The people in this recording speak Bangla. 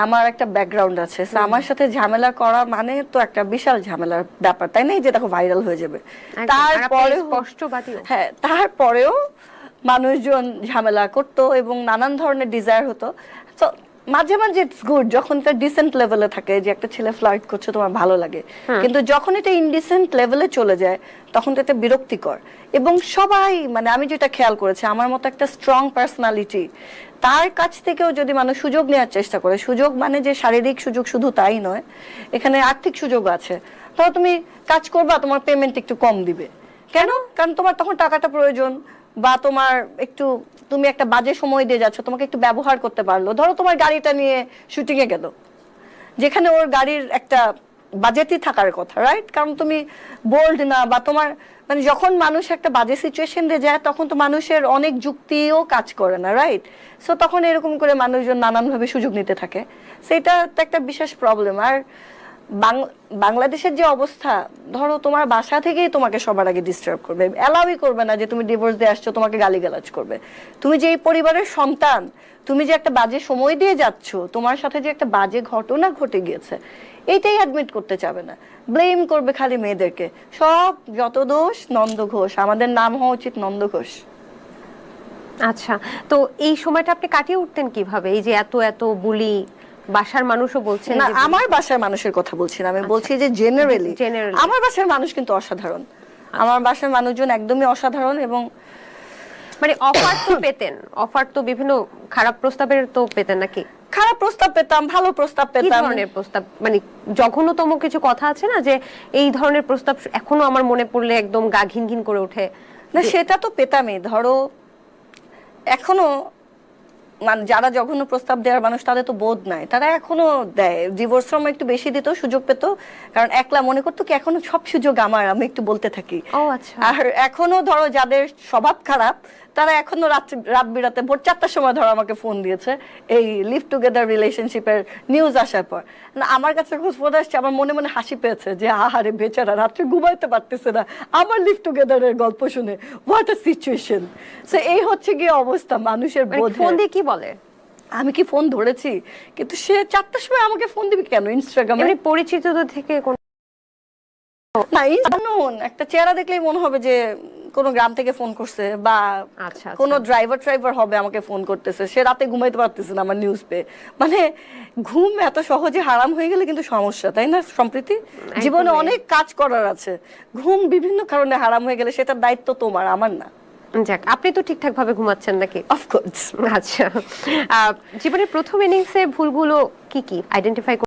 আমার একটা ব্যাকগ্রাউন্ড আছে, আমার সাথে ঝামেলা করা মানে তো একটা বিশাল ঝামেলার ব্যাপার, তাই না? যে দেখো ভাইরাল হয়ে যাবে, তারপরে স্পষ্টবাদী। হ্যাঁ, তারপরেও মানুষজন ঝামেলা করতো এবং নানান ধরনের ডিজায়ার হতো। তো মাঝে মাঝে ইটস গুড যখন এটা ডিসেন্ট লেভেলে থাকে, যে একটা ছেলে ফ্লার্ট করছে তোমার ভালো লাগে, কিন্তু যখন এটা ইনডিসেন্ট লেভেলে চলে যায় তখন তো এটা বিরক্তিকর। এবং সবাই মানে আমি যেটা খেয়াল করেছি, আমার মতো একটা স্ট্রং পার্সোনালিটি, তার কাছ থেকেও যদি মানুষ সুযোগ নেওয়ার চেষ্টা করে, সুযোগ মানে যে শারীরিক সুযোগ শুধু তাই নয়, এখানে আর্থিক সুযোগ আছে। ধরো তুমি কাজ করবা, তোমার পেমেন্ট একটু কম দিবে, কেন? কারণ তোমার তখন টাকাটা প্রয়োজন, বা তোমার একটু তুমি একটা বাজে সময় দিয়ে যাচ্ছ, তোমাকে একটু ব্যবহার করতে পারলো। ধরো তোমার গাড়িটা নিয়ে শুটিং এ গেল, যেখানে ওর গাড়ির একটা বাজেটই থাকার কথা, রাইট? কারণ তুমি বোল্ড না, বা তোমার মানে যখন মানুষ একটা বাজে সিচুয়েশন দিয়ে যায় তখন তো মানুষের অনেক যুক্তিও কাজ করে না, রাইট? সো তখন এরকম করে মানুষজন নানানভাবে সুযোগ নিতে থাকে, সেটা তো একটা বিশেষ প্রবলেম। আর বাংলাদেশের যে অবস্থা, ধরো তোমার বাসা থেকেই তোমাকে সবার আগে ডিস্টার্ব করবে, অ্যালাউই করবে না যে তুমি ডিভোর্স দিয়ে আসছো, তোমাকে গালিগালাজ করবে। তুমি যে এই পরিবারের সন্তান, তুমি যে একটা বাজে সময় দিয়ে যাচ্ছ, তোমার সাথে যে একটা বাজে ঘটনা ঘটে গিয়েছে, এইটাই অ্যাডমিট করতে চাবে না, ব্লেম করবে খালি মেয়েদেরকে। সব যত দোষ নন্দ ঘোষ, আমাদের নাম হওয়া উচিত নন্দ ঘোষ। আচ্ছা, তো এই সময়টা আপনি কাটিয়ে উঠতেন কিভাবে? এই যে এত এত বুলি, বাসার মানুষও বলছেন না, আমার বাসার মানুষের কথা বলছি না, আমি বলছি যে জেনারেলি আমার বাসার মানুষ কিন্তু অসাধারণ। আমার বাসার মানুষজন একদমই অসাধারণ। এবং মানে অফার তো পেতেন, অফার তো বিভিন্ন খারাপ প্রস্তাবের তো পেতেন নাকি? খারাপ প্রস্তাব পেতাম, ভালো প্রস্তাব কি পেতাম। ধরনের প্রস্তাব? মানে জঘন্যতম কিছু কথা আছে না, যে এই ধরনের প্রস্তাব এখনো আমার মনে পড়লে একদম গা ঘিন ঘিন করে ওঠে। না, সেটা তো পেতামই। ধরো এখনো মানে যারা জঘন্য প্রস্তাব দেওয়ার মানুষ, তাদের তো বোধ নাই, তারা এখনো দেয়। ডিভোর্স ফর্ম একটু বেশি দিত, সুযোগ পেত, কারণ একলা মনে করতো কি এখনো সব সুযোগ আমার, আমি একটু বলতে থাকি। ও আচ্ছা। আর এখনো ধরো যাদের স্বভাব খারাপ, তারা এখনো রাত বিরাতে ভোর 4টার সময় ধরো আমাকে ফোন দিয়েছে এই লিভ টুগেদার রিলেশনশিপের নিউজ আসার পর। না, আমার কাছে ফোন আসছে, আমার মনে মনে হাসি পেয়েছে যে আহারে বেচারা রাত্রে ঘুমাইতে পারতেছে না আমার লিভ টুগেদারের গল্প শুনে। What a situation! সো এই হচ্ছে গিয়ে অবস্থা মানুষের। ফোন দিয়ে কি বলে? আমি কি ফোন ধরেছি? কিন্তু সে 4টার সময় আমাকে ফোন দিবে কেন? ইনস্টাগ্রামে পরিচিত থেকে না, একটা চেহারা দেখলেই মনে হবে যে কোনো গ্রাম থেকে ফোন করছে, বা কোনো ড্রাইভার হবে আমাকে ফোন করতেছে, সে রাতে ঘুমাইতে পারতেছে না আমার নিউজ পেয়ে। মানে ঘুম এত সহজে হারাম হয়ে গেলে কিন্তু সমস্যা, তাই না সম্প্রীতি? জীবনে অনেক কাজ করার আছে, ঘুম বিভিন্ন কারণে হারাম হয়ে গেলে সেটার দায়িত্ব তোমার, আমার না। যাক, আপনি তো ঠিকঠাক ভাবে ঘুমাচ্ছেন নাকি? অফকোর্স। আচ্ছা, জীবনের প্রথম ইনিংসে ভুলগুলো কি কি আইডেন্টিফাই